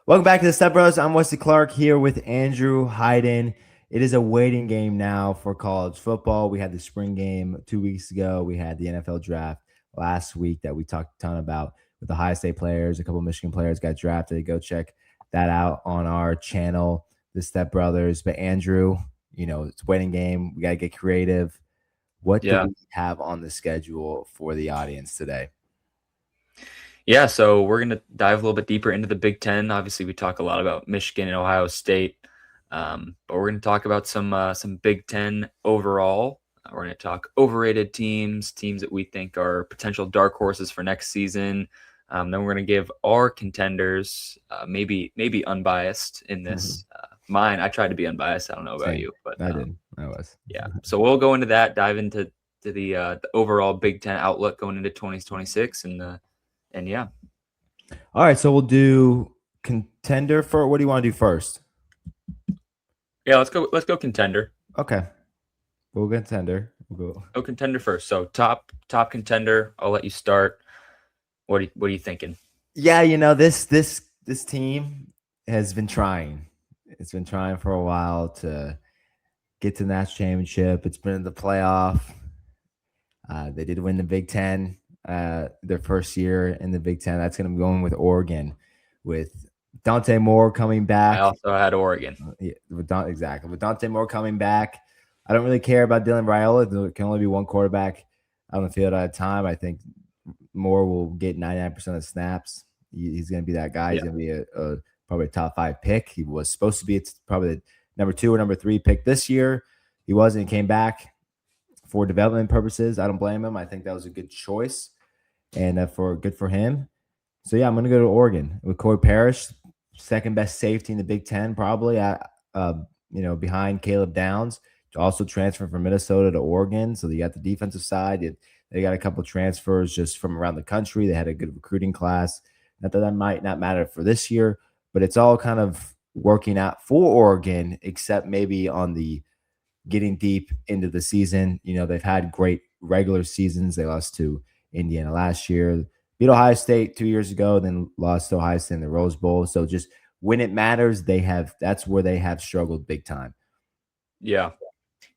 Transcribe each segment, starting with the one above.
Welcome back to the Stepbrothers. I'm Wesley Clark here with Andrew Hayden. It is a waiting game now for college football. We had the spring game 2 weeks ago. We had the NFL draft last week that we talked a ton about with the Ohio State players. A couple of Michigan players got drafted. Go check that out on our channel, the Stepbrothers. But Andrew, it's a waiting game. We got to get creative. What do Yeah. we have on the schedule for the audience today? Yeah. So we're going to dive a little bit deeper into the Big Ten. Obviously, we talk a lot about Michigan and Ohio State, but we're going to talk about some Big Ten overall. We're going to talk overrated teams that we think are potential dark horses for next season. Then we're going to give our contenders, maybe unbiased in this. Mine, I tried to be unbiased. I don't know about Same. you, but I did. I was. yeah. So we'll go into that, dive into the overall Big Ten outlook going into 2026, and yeah. All right, so we'll do contender for. What do you want to do first? Yeah, let's go contender. Okay, we'll go contender. We'll go. Go contender first. So top contender. I'll let you start. What are you thinking? Yeah, this team has been trying. It's been trying for a while to get to the national championship. It's been in the playoff. They did win the Big Ten their first year in the Big Ten. That's going to be going with Oregon, with Dante Moore coming back. I also had Oregon. Yeah, exactly. With Dante Moore coming back, I don't really care about Dylan Raiola. There can only be one quarterback on the field at a time. I think Moore will get 99% of the snaps. He's going to be that guy. He's going to be probably a top 5 pick. He was supposed to be probably the number 2 or number 3 pick this year. He wasn't. He came back for development purposes. I don't blame him. I think that was a good choice and good for him. So, yeah, I'm going to go to Oregon with Corey Parrish, second best safety in the Big Ten, probably behind Caleb Downs. Also transferred from Minnesota to Oregon. So you got the defensive side. They got a couple transfers just from around the country. They had a good recruiting class. Not that might not matter for this year, but it's all kind of working out for Oregon, except maybe on the getting deep into the season. They've had great regular seasons. They lost to Indiana last year, beat Ohio State 2 years ago, then lost to Ohio State in the Rose Bowl. So just when it matters, that's where they have struggled big time. Yeah.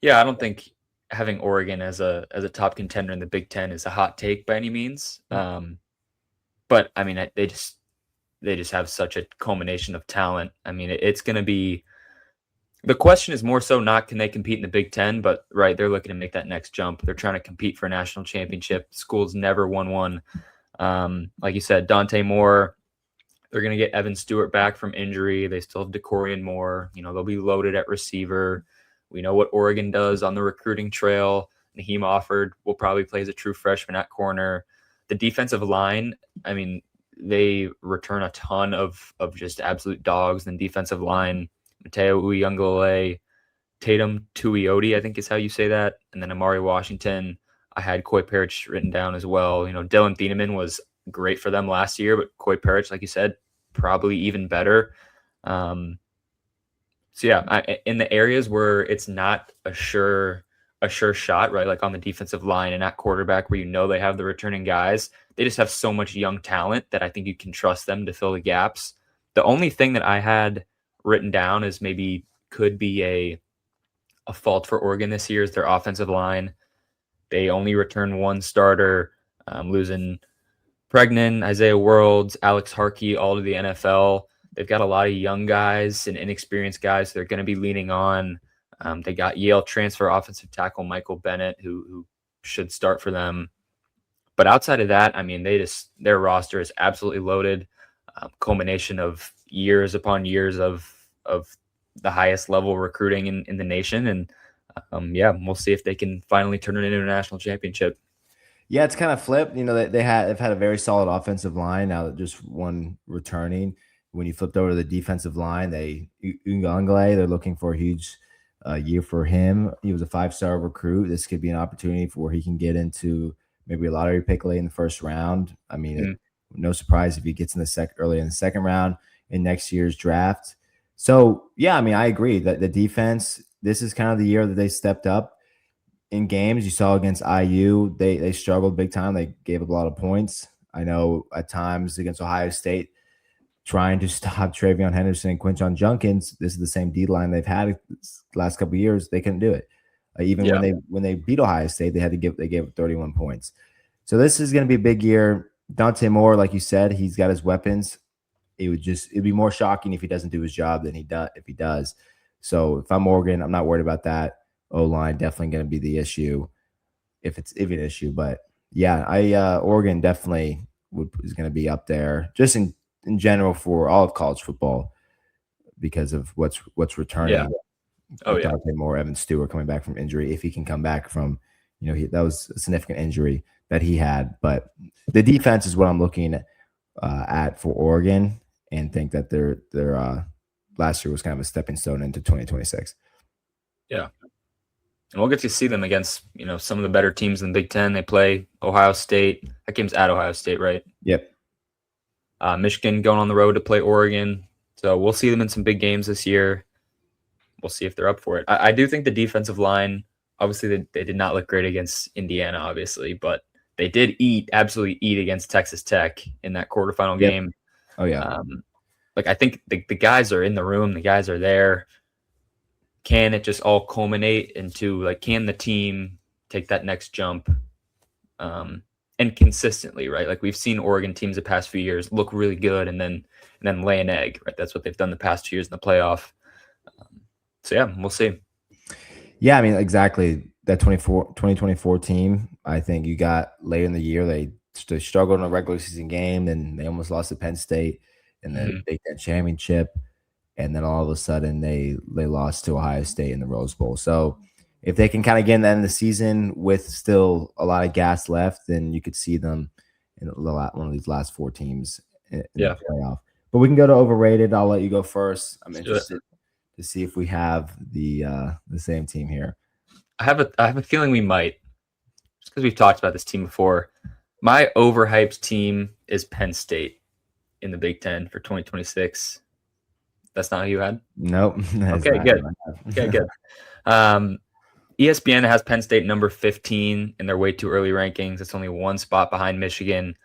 I don't think having Oregon as a top contender in the Big Ten is a hot take by any means. But I mean, they just have such a culmination of talent. I mean, it's going to be. The question is more so not can they compete in the Big Ten, but right, they're looking to make that next jump. They're trying to compete for a national championship. School's never won one. Like you said, Dante Moore, they're going to get Evan Stewart back from injury. They still have DeCorian Moore. They'll be loaded at receiver. We know what Oregon does on the recruiting trail. Naheem Offord will probably play as a true freshman at corner. The defensive line, I mean, they return a ton of just absolute dogs in the defensive line. Mateo Uyunglele, Tatum Tuioti, I think is how you say that, and then Amari Washington. I had Coy Parrish written down as well. Dylan Thieneman was great for them last year, but Coy Parrish, like you said, probably even better. So yeah, in the areas where it's not a sure shot, right? Like on the defensive line and at quarterback where they have the returning guys, they just have so much young talent that I think you can trust them to fill the gaps. The only thing that I had written down is maybe could be a fault for Oregon this year is their offensive line. They only return one starter, losing Pregnan, Isaiah Worlds, Alex Harkey, all to the NFL. They've got a lot of young guys and inexperienced guys they're going to be leaning on. They got Yale transfer offensive tackle Michael Bennett, who should start for them. But outside of that, I mean, their roster is absolutely loaded. Culmination of years upon years of the highest level recruiting in the nation. And we'll see if they can finally turn it into a national championship. Yeah, it's kind of flipped. They've had a very solid offensive line. Now that just one returning. When you flipped over to the defensive line, Uiagalelei, they're looking for a huge year for him. He was a 5-star recruit. This could be an opportunity for where he can get into maybe a lottery pick late in the first round. I mean, no surprise if he gets in early in the second round in next year's draft. So yeah, I mean, I agree that the defense. This is kind of the year that they stepped up in games. You saw against IU, they struggled big time. They gave up a lot of points. I know at times against Ohio State, trying to stop Travion Henderson and Quinton Junkins. This is the same D line they've had the last couple of years. They couldn't do it. Even when they beat Ohio State, they gave 31 points. So this is going to be a big year. Dante Moore, like you said, he's got his weapons. It'd be more shocking if he doesn't do his job than if he does. So if I'm Oregon, I'm not worried about that. O-line definitely going to be the issue, if it's even an issue. But yeah, Oregon definitely is going to be up there just in general for all of college football because of what's returning. Yeah. Oh yeah. Dante Moore, Evan Stewart coming back from injury, if he can come back from, that was a significant injury that he had. But the defense is what I'm looking at for Oregon, and think that their last year was kind of a stepping stone into 2026. Yeah. And we'll get to see them against, some of the better teams in the Big Ten. They play Ohio State. That game's at Ohio State, right? Yep. Michigan going on the road to play Oregon. So we'll see them in some big games this year. We'll see if they're up for it. I do think the defensive line, obviously they did not look great against Indiana, obviously, but they did absolutely eat against Texas Tech in that quarterfinal game. Oh, yeah. I think the guys are in the room. The guys are there. Can it just all culminate into, can the team take that next jump and consistently, right? We've seen Oregon teams the past few years look really good and then lay an egg, right? That's what they've done the past 2 years in the playoff. So, yeah, we'll see. Yeah, I mean, exactly. That 2024 team, I think you got later in the year, they struggled in a regular season game, and they almost lost to Penn State in the Big Ten championship. And then all of a sudden they lost to Ohio State in the Rose Bowl. So if they can kind of get in the end of the season with still a lot of gas left, then you could see them in one of these last 4 teams in the playoff. But we can go to overrated. I'll let you go first. I'm interested to see if we have the same team here. I have a feeling we might, just because we've talked about this team before. My overhyped team is Penn State in the Big Ten for 2026. That's not who you had? Nope. Okay, good. Okay, good. ESPN has Penn State number 15 in their way too early rankings. It's only 1 spot behind Michigan.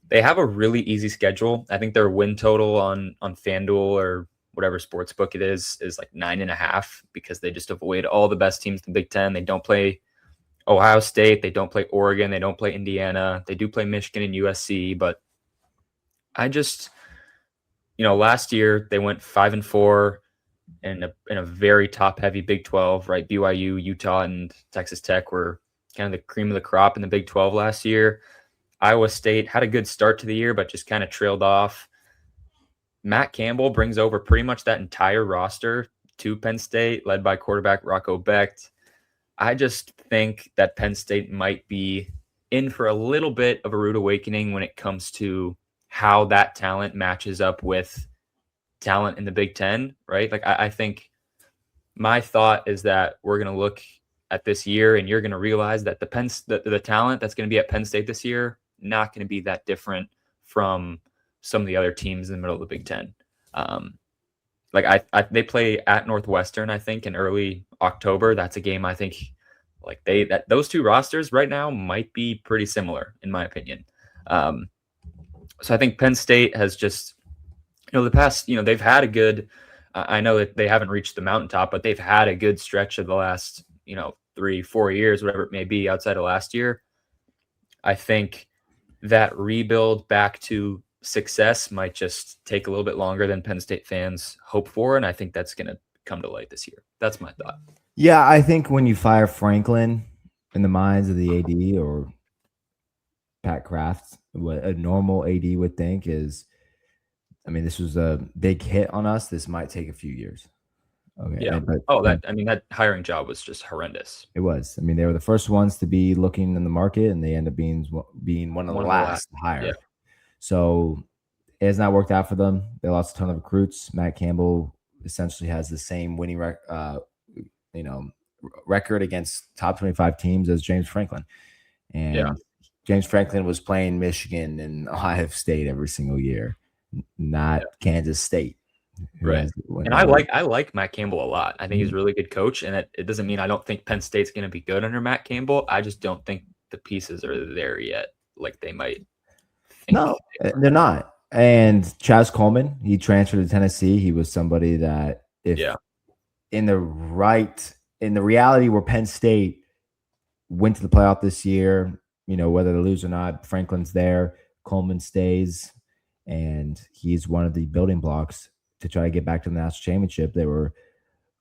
They have a really easy schedule. I think their win total on FanDuel or whatever sports book it is 9.5, because they just avoid all the best teams in the Big Ten. They don't play Ohio State. They don't play Oregon. They don't play Indiana. They do play Michigan and USC, but I just, last year they went 5-4 in a very top-heavy Big 12, right? BYU, Utah, and Texas Tech were kind of the cream of the crop in the Big 12 last year. Iowa State had a good start to the year, but just kind of trailed off. Matt Campbell brings over pretty much that entire roster to Penn State, led by quarterback Rocco Becht. I just think that Penn State might be in for a little bit of a rude awakening when it comes to how that talent matches up with talent in the Big Ten, right? I think my thought is that we're going to look at this year and you're going to realize that the talent that's going to be at Penn State this year, not going to be that different from some of the other teams in the middle of the Big Ten. They play at Northwestern, I think, in early October. That's a game I think those two rosters right now might be pretty similar, in my opinion. So I think Penn State has just, the past, they've had a good, I know that they haven't reached the mountaintop, but they've had a good stretch of the last, 3-4 years, whatever it may be, outside of last year. I think that rebuild back to success might just take a little bit longer than Penn State fans hope for, and I think that's going to come to light this year. That's my thought. Yeah, I think when you fire Franklin, in the minds of the AD or Pat Kraft, what a normal AD would think is, this was a big hit on us. This might take a few years. Okay. Yeah. That hiring job was just horrendous. It was. They were the first ones to be looking in the market, and they end up being one of the last to hire. Yeah. So it has not worked out for them. They lost a ton of recruits. Matt Campbell essentially has the same winning record against top 25 teams as James Franklin. And James Franklin was playing Michigan and Ohio State every single year, not Kansas State. Right. And I like Matt Campbell a lot. I think he's a really good coach, and it doesn't mean I don't think Penn State's going to be good under Matt Campbell. I just don't think the pieces are there yet, like they might think. No, they're not. And Chaz Coleman, he transferred to Tennessee. He was somebody that if Yeah. in the reality where Penn State went to the playoff this year, whether they lose or not, Franklin's there, Coleman stays, and he's one of the building blocks to try to get back to the national championship. They were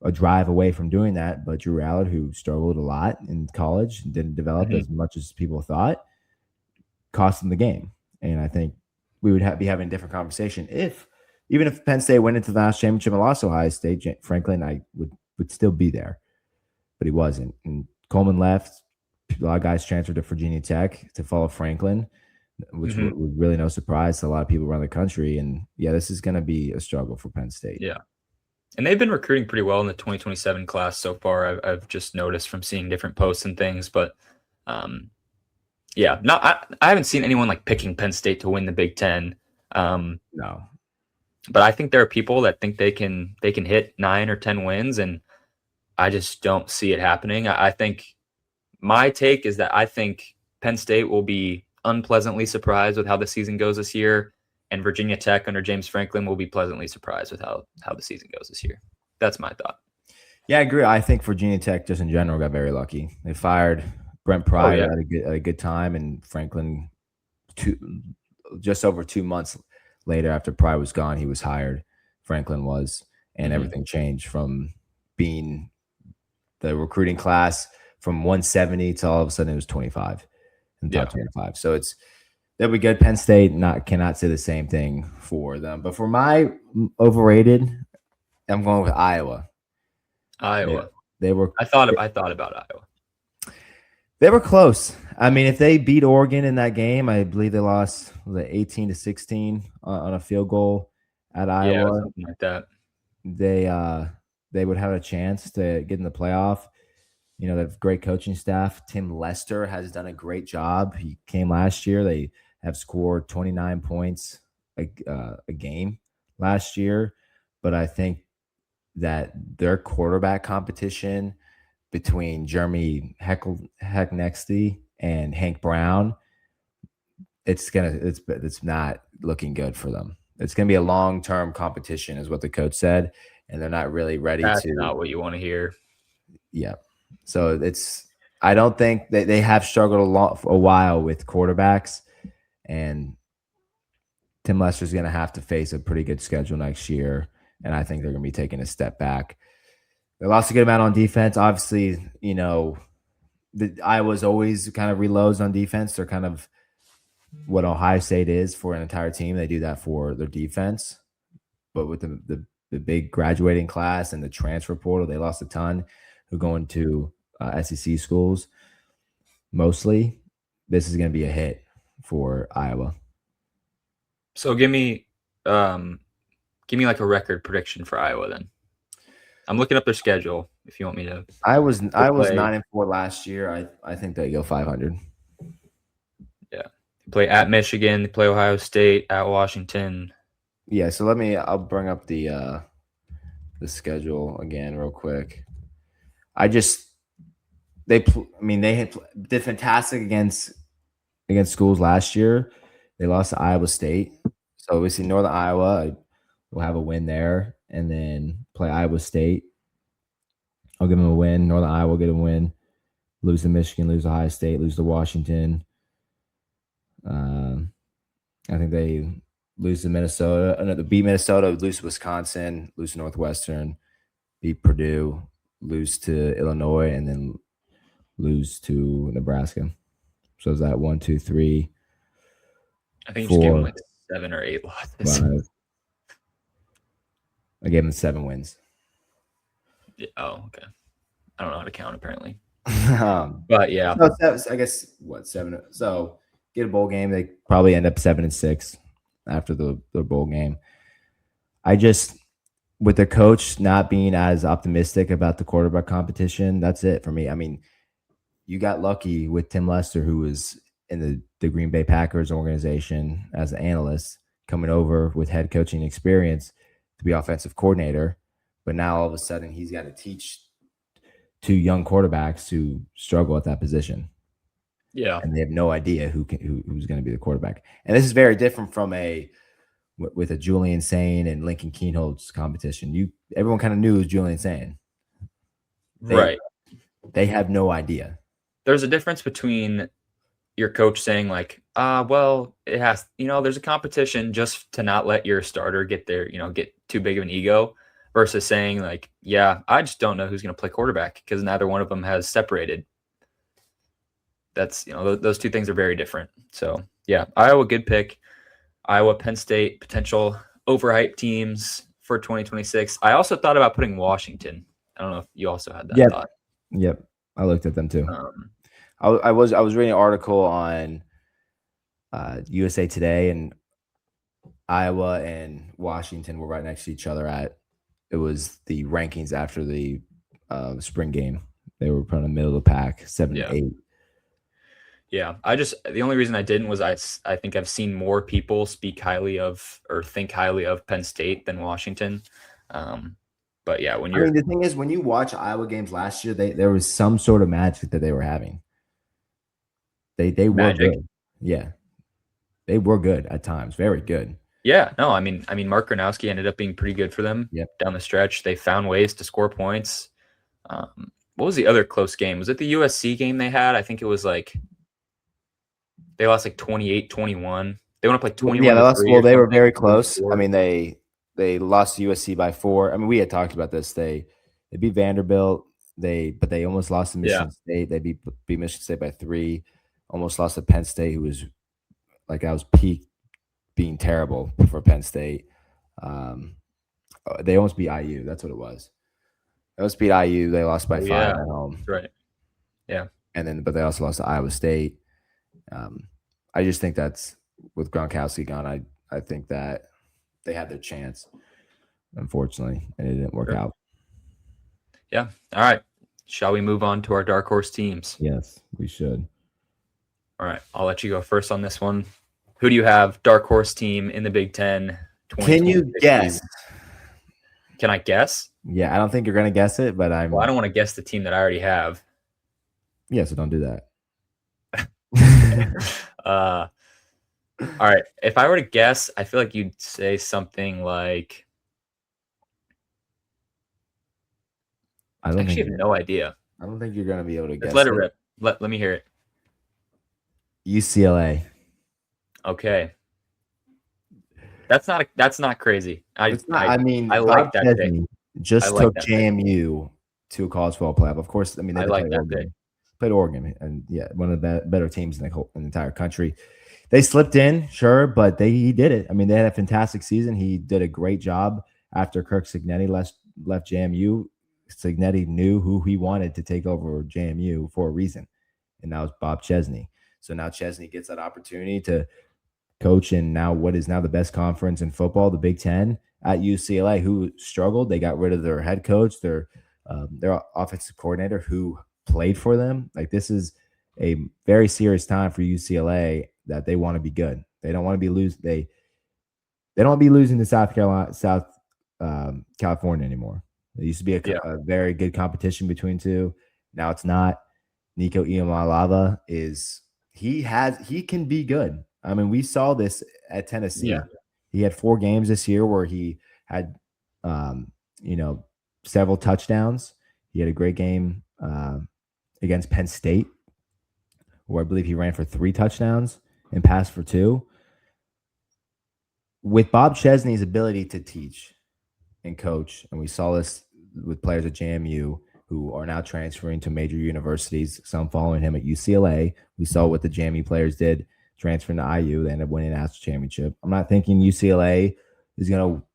a drive away from doing that, but Drew Allard, who struggled a lot in college and didn't develop Mhm. as much as people thought, cost them the game. And I think we would be having a different conversation even if Penn State went into the national championship and lost Ohio State. Franklin, I would still be there, but he wasn't. And Coleman left. A lot of guys transferred to Virginia Tech to follow Franklin, which Mhm. was really no surprise to a lot of people around the country. And yeah, this is going to be a struggle for Penn State. Yeah. And they've been recruiting pretty well in the 2027 class so far. I've just noticed from seeing different posts and things, but yeah, I haven't seen anyone like picking Penn State to win the Big Ten. No. But I think there are people that think they can hit 9 or 10 wins, and I just don't see it happening. I think my take is that I think Penn State will be unpleasantly surprised with how the season goes this year, and Virginia Tech under James Franklin will be pleasantly surprised with how the season goes this year. That's my thought. Yeah, I agree. I think Virginia Tech just in general got very lucky. They fired Brent Pryor yeah. at a good time, and Franklin just over 2 months later after Pryor was gone, he was hired. Franklin was, and everything changed from being the recruiting class from 170 to all of a sudden it was 25 in the top 25. So that'll be good. Penn State cannot say the same thing for them. But for my overrated, I'm going with Iowa. They were. I thought about Iowa. They were close. I mean, if they beat Oregon in that game, I believe they lost 18-16 on a field goal at Iowa. Yeah, something like that. They would have a chance to get in the playoff. They have great coaching staff. Tim Lester has done a great job. He came last year. They have scored 29 points a game last year. But I think that their quarterback competition between Jeremy Hecknexty and Hank Brown, it's not looking good for them. It's gonna be a long-term competition, is what the coach said, and they're not really ready That's to. not what you want to hear. Yeah, so I don't think they have struggled a while with quarterbacks, and Tim Lester's gonna have to face a pretty good schedule next year, and I think they're gonna be taking a step back. They lost a good amount on defense. Obviously, Iowa's always kind of reloads on defense. They're kind of what Ohio State is for an entire team. They do that for their defense. But with the big graduating class and the transfer portal, they lost a ton who go into SEC schools. Mostly, this is going to be a hit for Iowa. So give me like a record prediction for Iowa then. I'm looking up their schedule if you want me to. I was 9-4 last year. I think they go 500. Yeah. They play at Michigan, they play Ohio State, at Washington. Yeah, so I'll bring up the schedule again real quick. They did fantastic against schools last year. They lost to Iowa State. So we see Northern Iowa will have a win there, and then play Iowa State. I'll give them a win. Northern Iowa will get a win. Lose to Michigan, lose to Ohio State, lose to Washington. I think they lose to Minnesota. No, they beat Minnesota, lose to Wisconsin, lose to Northwestern, beat Purdue, lose to Illinois, and then lose to Nebraska. So is that 1, 2, 3? I think you just gave them like 7 or 8 losses. 5. I gave them 7 wins. Yeah, oh, okay. I don't know how to count apparently. But yeah, so I guess 7. So get a bowl game. They probably end up 7-6 after the bowl game. With the coach not being as optimistic about the quarterback competition, that's it for me. I mean, you got lucky with Tim Lester, who was in the Green Bay Packers organization as an analyst, coming over with head coaching experience to be offensive coordinator. But now all of a sudden he's got to teach 2 young quarterbacks who struggle at that position. Yeah. And they have no idea who's going to be the quarterback. And this is very different from a with a Julian Sane and Lincoln Keenholz competition. Everyone kind of knew it was Julian Sane. Right. They have no idea. There's a difference between your coach saying like, well, it has, there's a competition just to not let your starter get get too big of an ego versus saying like, yeah, I just don't know who's going to play quarterback because neither one of them has separated. That's, those two things are very different. So yeah, Iowa, good pick. Iowa, Penn State, potential overhyped teams for 2026. I also thought about putting Washington. I don't know if you also had that thought. Yep. I looked at them too. I was reading an article on USA Today, and Iowa and Washington were right next to each other it was the rankings after the spring game. They were put in the middle of the pack, 7-8. Yeah, the only reason I didn't was I think I've seen more people speak highly of or think highly of Penn State than Washington. But yeah, the thing is, when you watch Iowa games last year, there was some sort of magic that they were having. They were good. Yeah. They were good at times, very good. Yeah, no, I mean, Mark Gronowski ended up being pretty good for them down the stretch. They found ways to score points. What was the other close game? Was it the USC game they had? I think it was like they lost like 28-21. They went up like 21. Yeah, they were very close. I mean, they lost to USC by 4. I mean, we had talked about this. They beat Vanderbilt. But they almost lost to Michigan State. They beat Michigan State by 3. Almost lost to Penn State, who was like I was peak being terrible for Penn State. They almost beat IU. That's what it was. They almost beat IU. They lost by 5 at home. Right. Yeah. But they also lost to Iowa State. I just think that's with Gronkowski gone. I think that they had their chance, unfortunately, and it didn't work out. Yeah. All right. Shall we move on to our dark horse teams? Yes, we should. All right. I'll let you go first on this one. Who do you have dark horse team in the Big Ten? Can you guess? Can I guess? Yeah, I don't think you're going to guess it, but Well, I don't want to guess the team that I already have. Yeah, so don't do that. All right. If I were to guess, I feel like you'd say something like. I actually have no idea. I don't think you're going to be able to guess. Let it rip. Let me hear it. UCLA. Okay. That's not crazy. I like that pick. Just took JMU to a college football playoff. Of course, I mean, they played Oregon, and yeah, one of the better teams in the entire country. They slipped in, sure, but he did it. I mean, they had a fantastic season. He did a great job after Kirk Cignetti left JMU. Cignetti knew who he wanted to take over JMU for a reason, and that was Bob Chesney. So now Chesney gets that opportunity to coach in now what is now the best conference in football, the Big Ten, at UCLA, who struggled. They got rid of their head coach, their offensive coordinator who played for them. Like, this is a very serious time for UCLA that they want to be good. They don't want to be losing. They don't want to be losing to South California anymore. There used to be a very good competition between two. Now it's not. Nico Iamaleava he can be good. I mean, we saw this at Tennessee. Yeah. He had 4 games this year where he had, several touchdowns. He had a great game against Penn State, where I believe he ran for 3 touchdowns and passed for 2. With Bob Chesney's ability to teach and coach, and we saw this with players at JMU who are now transferring to major universities, some following him at UCLA. We saw what the JMU players did transferring to IU. They ended up winning a national championship. I'm not thinking UCLA is going to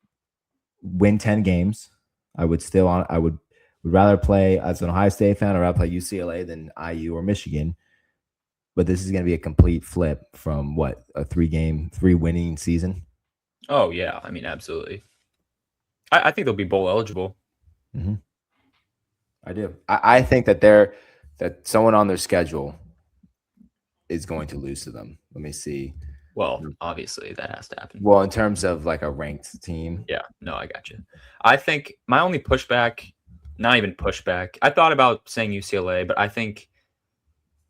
win 10 games. I would rather play, as an Ohio State fan, I'd rather play UCLA than IU or Michigan. But this is going to be a complete flip from a 3-winning season. Oh, yeah. I mean, absolutely. I think they'll be bowl eligible. Mm-hmm. I do. I think that someone on their schedule is going to lose to them. Let me see. Well, obviously that has to happen. Well, in terms of like a ranked team. Yeah, no, I got you. I think my only pushback, not even pushback, I thought about saying UCLA, but I think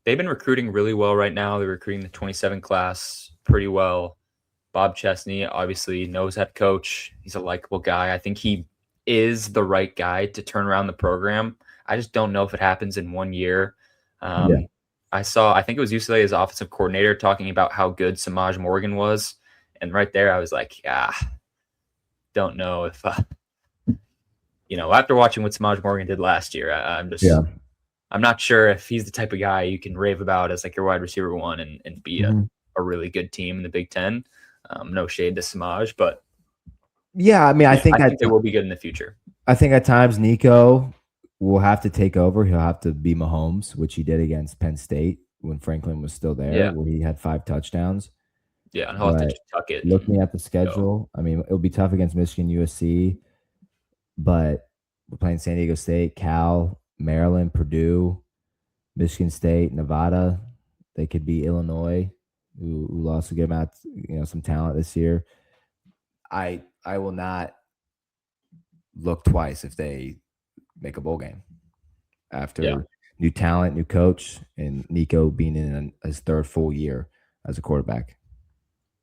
they've been recruiting really well right now. They're recruiting the 27 class pretty well. Bob Chesney obviously knows head coach. He's a likable guy. I think he is the right guy to turn around the program. I just don't know if it happens in 1 year. Yeah. I think it was UCLA's offensive coordinator talking about how good Samaj Morgan was. And right there, I was like, don't know if, after watching what Samaj Morgan did last year, I'm not sure if he's the type of guy you can rave about as like your wide receiver one and be a really good team in the Big Ten. No shade to Samaj, but yeah, I mean, I think they will be good in the future. I think at times Nico will have to take over. He'll have to be Mahomes, which he did against Penn State when Franklin was still there, where he had 5 touchdowns. Yeah, and he'll have to just tuck it. Looking at the schedule, I mean, it'll be tough against Michigan, USC, but we're playing San Diego State, Cal, Maryland, Purdue, Michigan State, Nevada. They could be Illinois, who lost a good amount, some talent this year. I will not look twice if they make a bowl game after new talent, new coach, and Nico being in his 3rd full year as a quarterback.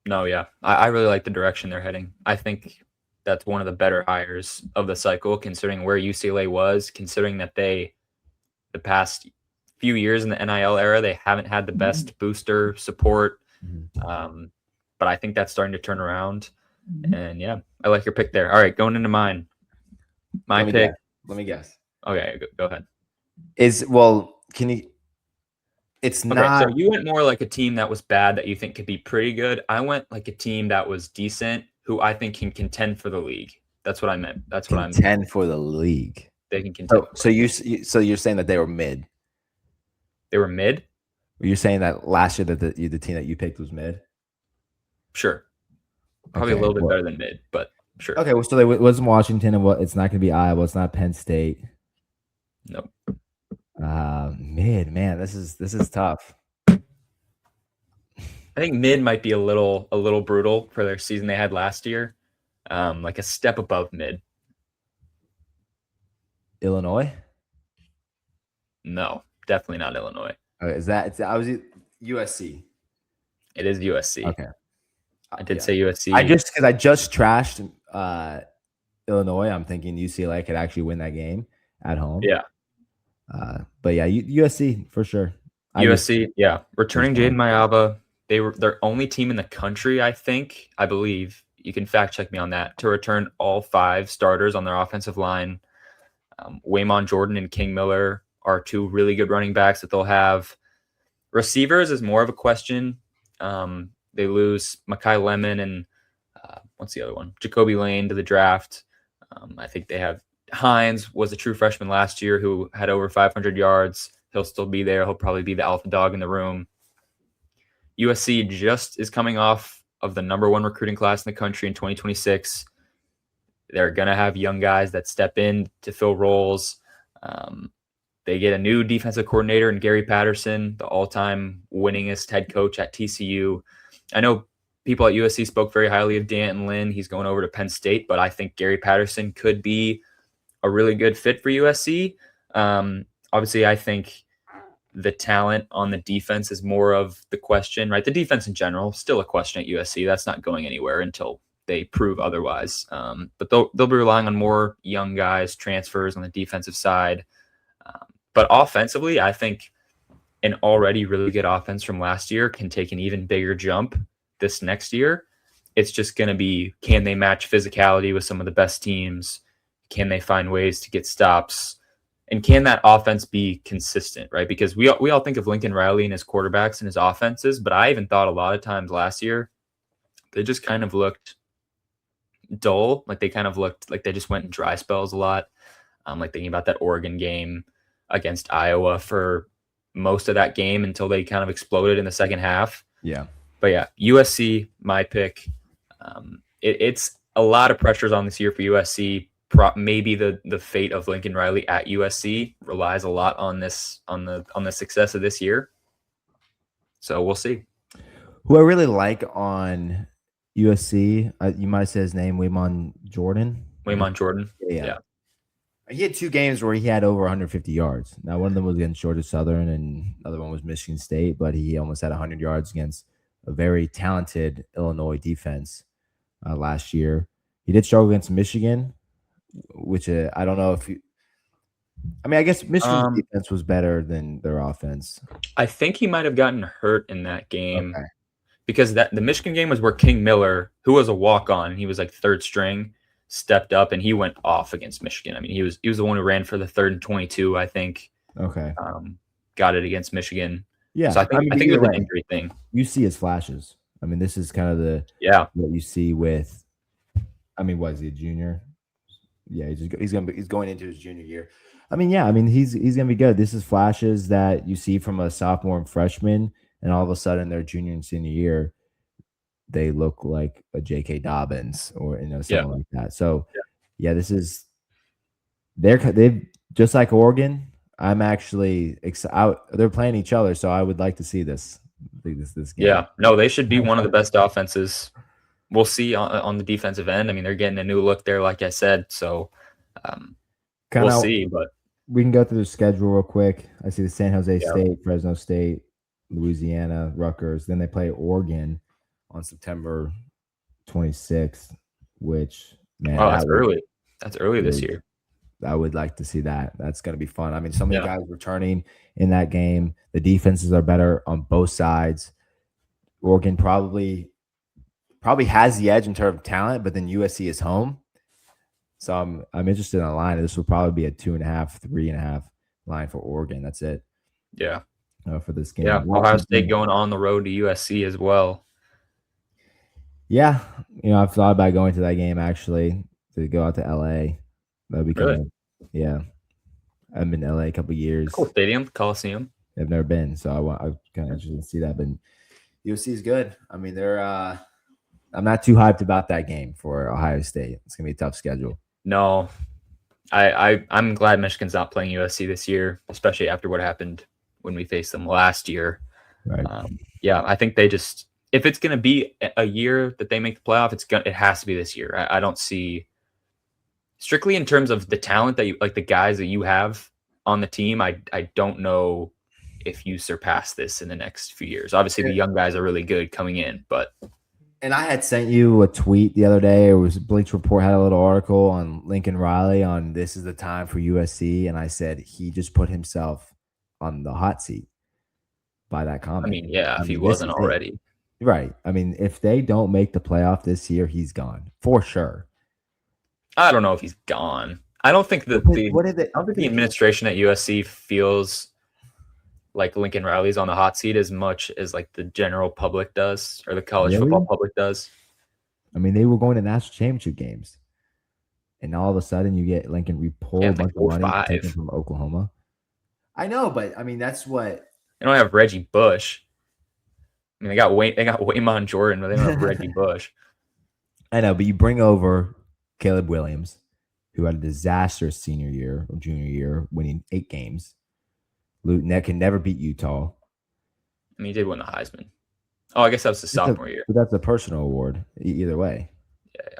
No, yeah. I really like the direction they're heading. I think that's one of the better hires of the cycle, considering where UCLA was, considering that the past few years in the NIL era, they haven't had the best booster support. But I think that's starting to turn around. And yeah, I like your pick there. All right, going into mine. My pick. Let me guess. Okay, go ahead. Can you? It's okay, not. So you went more like a team that was bad that you think could be pretty good. I went like a team that was decent, who I think can contend for the league. That's what I meant. That's what I'm contend for the league. They can contend. So you're saying that they were mid? They were mid. You're saying that last year that the team that you picked was mid? Sure. Probably a little bit better than mid, but sure. Okay, well, so it wasn't Washington, and it's not going to be Iowa. It's not Penn State. Nope. Mid, man, this is tough. I think mid might be a little brutal for their season they had last year. Like a step above mid. Illinois? No, definitely not Illinois. Okay, I was USC. It is USC. Okay. I did say USC. Because I just trashed Illinois. I'm thinking UCLA could actually win that game at home. Yeah. But yeah, USC for sure. USC, returning Jaden Mayaba. They were their only team in the country, I believe. You can fact check me on that, to return all 5 starters on their offensive line. Waymon Jordan and King Miller are 2 really good running backs that they'll have. Receivers is more of a question. They lose Makai Lemon and what's the other one? Jacoby Lane to the draft. I think they have Hines was a true freshman last year who had over 500 yards. He'll still be there. He'll probably be the alpha dog in the room. USC just is coming off of the #1 recruiting class in the country in 2026. They're going to have young guys that step in to fill roles. They get a new defensive coordinator in Gary Patterson, the all-time winningest head coach at TCU. I know people at USC spoke very highly of D'Anton Lynn. He's going over to Penn State, but I think Gary Patterson could be a really good fit for USC. Obviously, I think the talent on the defense is more of the question, right? The defense in general, still a question at USC. That's not going anywhere until they prove otherwise. But they'll be relying on more young guys, transfers on the defensive side. But offensively, I think an already really good offense from last year can take an even bigger jump this next year. It's just going to be, can they match physicality with some of the best teams? Can they find ways to get stops? And can that offense be consistent, right? Because we all think of Lincoln Riley and his quarterbacks and his offenses, but I even thought a lot of times last year, they just kind of looked dull. Like they kind of looked like they just went in dry spells a lot. Like thinking about that Oregon game against Iowa for most of that game until they kind of exploded in the second half. Yeah. But yeah, USC, my pick. It's a lot of pressures on this year for USC. Maybe the fate of Lincoln Riley at USC relies a lot on the success of this year. So we'll see. Who I really like on USC, you might say his name, Waymon Jordan. Waymon Jordan. Yeah. He had 2 games where he had over 150 yards. Now, one of them was against Georgia Southern, and the other one was Michigan State, but he almost had 100 yards against a very talented Illinois defense last year. He did struggle against Michigan, which I don't know if you. I mean, I guess Michigan's Um, defense was better than their offense. I think he might have gotten hurt in that game Okay. because the Michigan game was where King Miller, who was a walk on, he was like third string, stepped up and he went off against Michigan. I mean, he was the one who ran for the 3rd and 22, I think. Okay. Got it against Michigan. So Yeah. I mean, I but think it either was an way, injury thing. you see his flashes. I mean, this is kind of Yeah. what you see with. I mean, was he a junior? Yeah, he's going into his junior year. I mean, yeah, I mean he's gonna be good. This is flashes that you see from a sophomore and freshman, and all of a sudden their junior and senior year, they look like a J.K. Dobbins or Yeah. someone like that. So yeah, this is they've just like Oregon. I'm actually excited. They're playing each other, so I would like to see this game. Yeah. No, they should be one of the best offenses. We'll see on the defensive end. I mean, they're getting a new look there, like I said. So we'll see. But we can go through the schedule real quick. I see the San Jose yeah. State, Fresno State, Louisiana, Rutgers. Then they play Oregon on September 26th, which, man, Oh, that's early. That's early this year. I would like to see that. That's going to be fun. I mean, so many Yeah. guys returning in that game. The defenses are better on both sides. Oregon probably has the edge in terms of talent, but then USC is home. So I'm interested in a line. This will probably be a 2.5, 3.5 line for Oregon. That's it. Yeah. For this game. Yeah. Ohio State going on the road to USC as well. Yeah, I've thought about going to that game actually to go out to LA. That'd be kind of yeah. I've been to LA a couple years. Cool stadium, Coliseum. I've never been, so I'm kind of interested to see that. But USC is good. I mean, they're. I'm not too hyped about that game for Ohio State. It's gonna be a tough schedule. No, I'm glad Michigan's not playing USC this year, especially after what happened when we faced them last year. Right. Yeah, I think they just, if it's going to be a year that they make the playoff, it has to be this year. I don't see, strictly in terms of the talent that you like, the guys that you have on the team. I don't know if you surpass this in the next few years. Obviously, the young guys are really good coming in, but. And I had sent you a tweet the other day. It was Bleach Report had a little article on Lincoln Riley on this is the time for USC, and I said he just put himself on the hot seat by that comment. I mean, yeah, if he wasn't already. Right. I mean, if they don't make the playoff this year, he's gone for sure. I don't know if he's gone. I don't think that the administration at USC feels like Lincoln Riley's on the hot seat as much as like the general public does or the college football public does. I mean, they were going to national championship games, and all of a sudden you get Lincoln pull a bunch of money taken from Oklahoma. I know, but I mean that's what they don't have Reggie Bush. I mean, they got Waymon Jordan, but they don't have Reggie Bush. I know, but you bring over Caleb Williams, who had a disastrous senior year or junior year, winning 8 games. Luton can never beat Utah. I mean, he did win the Heisman. Oh, I guess that was the sophomore year. But that's a personal award, either way. Yeah.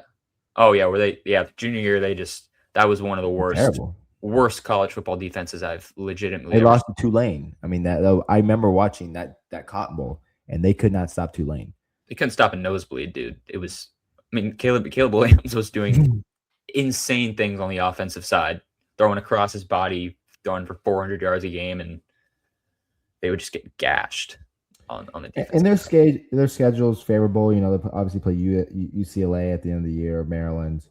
Oh, yeah. Junior year, that was one of the worst college football defenses I've legitimately. They lost to Tulane. I mean, I remember watching that Cotton Bowl, and they could not stop Tulane. They couldn't stop a nosebleed, dude. It was. I mean, Caleb Williams was doing insane things on the offensive side, throwing across his body, throwing for 400 yards a game, and they would just get gashed on the defense. And their schedule is favorable. They obviously play UCLA at the end of the year, Maryland,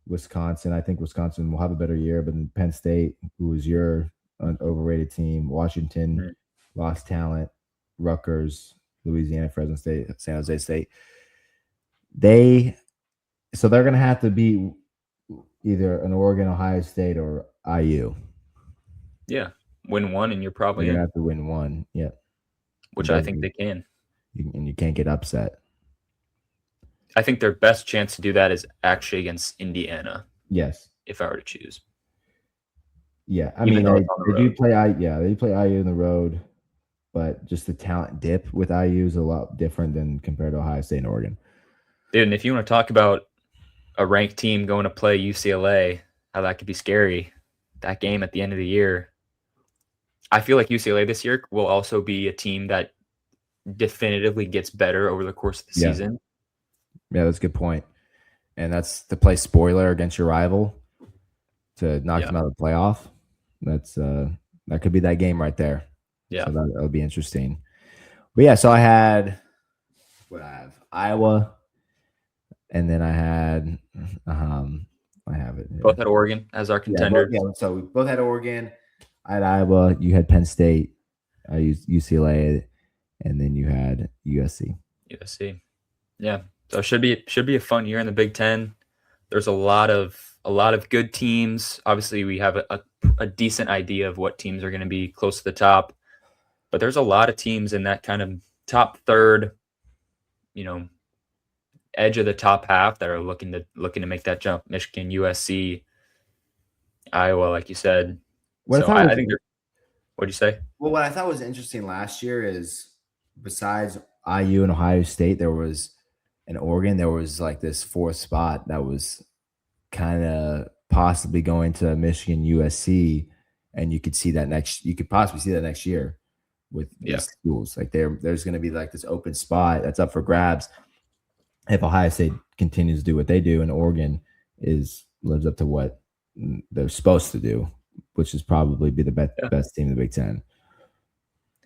Wisconsin. I think Wisconsin will have a better year, but then Penn State, who is your overrated team, Washington, lost talent, Rutgers, Louisiana, Fresno State, San Jose State. They're going to have to beat either an Oregon, Ohio State, or IU. Yeah, win one, and you're probably going to have to win one. Yeah, which I think they can. And you can't get upset. I think their best chance to do that is actually against Indiana. Yes, if I were to choose. Yeah, I mean they do play IU in the road, but just the talent dip with IU is a lot different than compared to Ohio State and Oregon. Dude, and if you want to talk about a ranked team going to play UCLA, how that could be scary, that game at the end of the year. I feel like UCLA this year will also be a team that definitively gets better over the course of the Yeah. season. Yeah, that's a good point. And that's to play spoiler against your rival to knock Yeah. them out of the playoff. That's that could be that game right there. Yeah. So that'll be interesting. But yeah, so I had what I have Iowa, and then I had I have it here. Both had Oregon as our contenders. So we both had Oregon. I had Iowa. You had Penn State. I used UCLA, and then you had USC. USC. Yeah. So it should be a fun year in the Big Ten. There's a lot of good teams. Obviously, we have a decent idea of what teams are going to be close to the top, but there's a lot of teams in that kind of top third, edge of the top half that are looking to make that jump. Michigan, USC, Iowa, like you said. I think they're. What'd you say? Well, what I thought was interesting last year is besides IU and Ohio State, there was in Oregon, there was like this fourth spot that was kind of possibly going to Michigan, USC, and you could possibly see that next year with these schools. Like there's going to be like this open spot that's up for grabs if Ohio State continues to do what they do, and Oregon lives up to what they're supposed to do, which is probably be the best team in the Big Ten.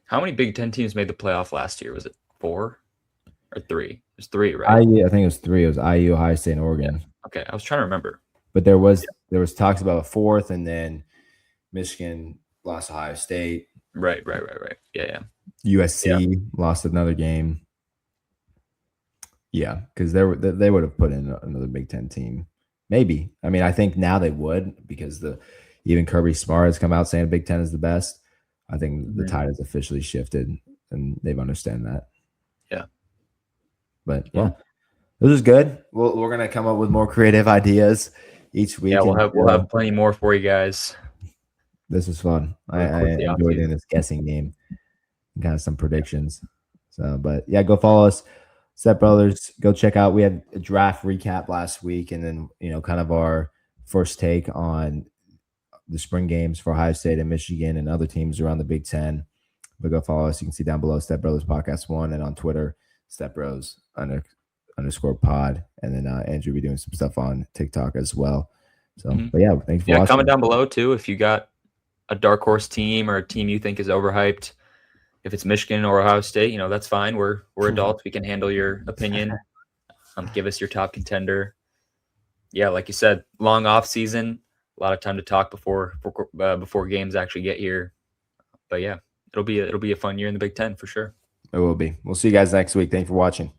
How many Big Ten teams made the playoff last year? Was it 4 or 3? It was 3, right? I think it was 3. It was IU, Ohio State, and Oregon. Yeah. Okay, I was trying to remember. But there was talks about a fourth, and then Michigan lost Ohio State. Right. Yeah. USC lost another game. Yeah, because they would have put in another Big Ten team. Maybe. I mean, I think now they would because even Kirby Smart has come out saying Big Ten is the best. I think the tide has officially shifted, and they've understand that. Yeah. But yeah, this is good. We're gonna come up with more creative ideas each week. Yeah, we'll have plenty more for you guys. This was fun. I enjoyed doing this guessing game. Got some predictions. So, but yeah, go follow us, Stepbrothers. Go check out. We had a draft recap last week, and then kind of our first take on the spring games for Ohio State and Michigan and other teams around the Big Ten. But go follow us. You can see down below Stepbrothers Podcast 1, and on Twitter, Stepbros _ pod. And then Andrew will be doing some stuff on TikTok as well. So, but yeah, thanks for watching. Comment down below too if you got a dark horse team or a team you think is overhyped. If it's Michigan or Ohio State, that's fine. We're adults. We can handle your opinion. Give us your top contender. Yeah, like you said, long off season, a lot of time to talk before games actually get here. But yeah, it'll be a fun year in the Big Ten for sure. It will be. We'll see you guys next week. Thanks for watching.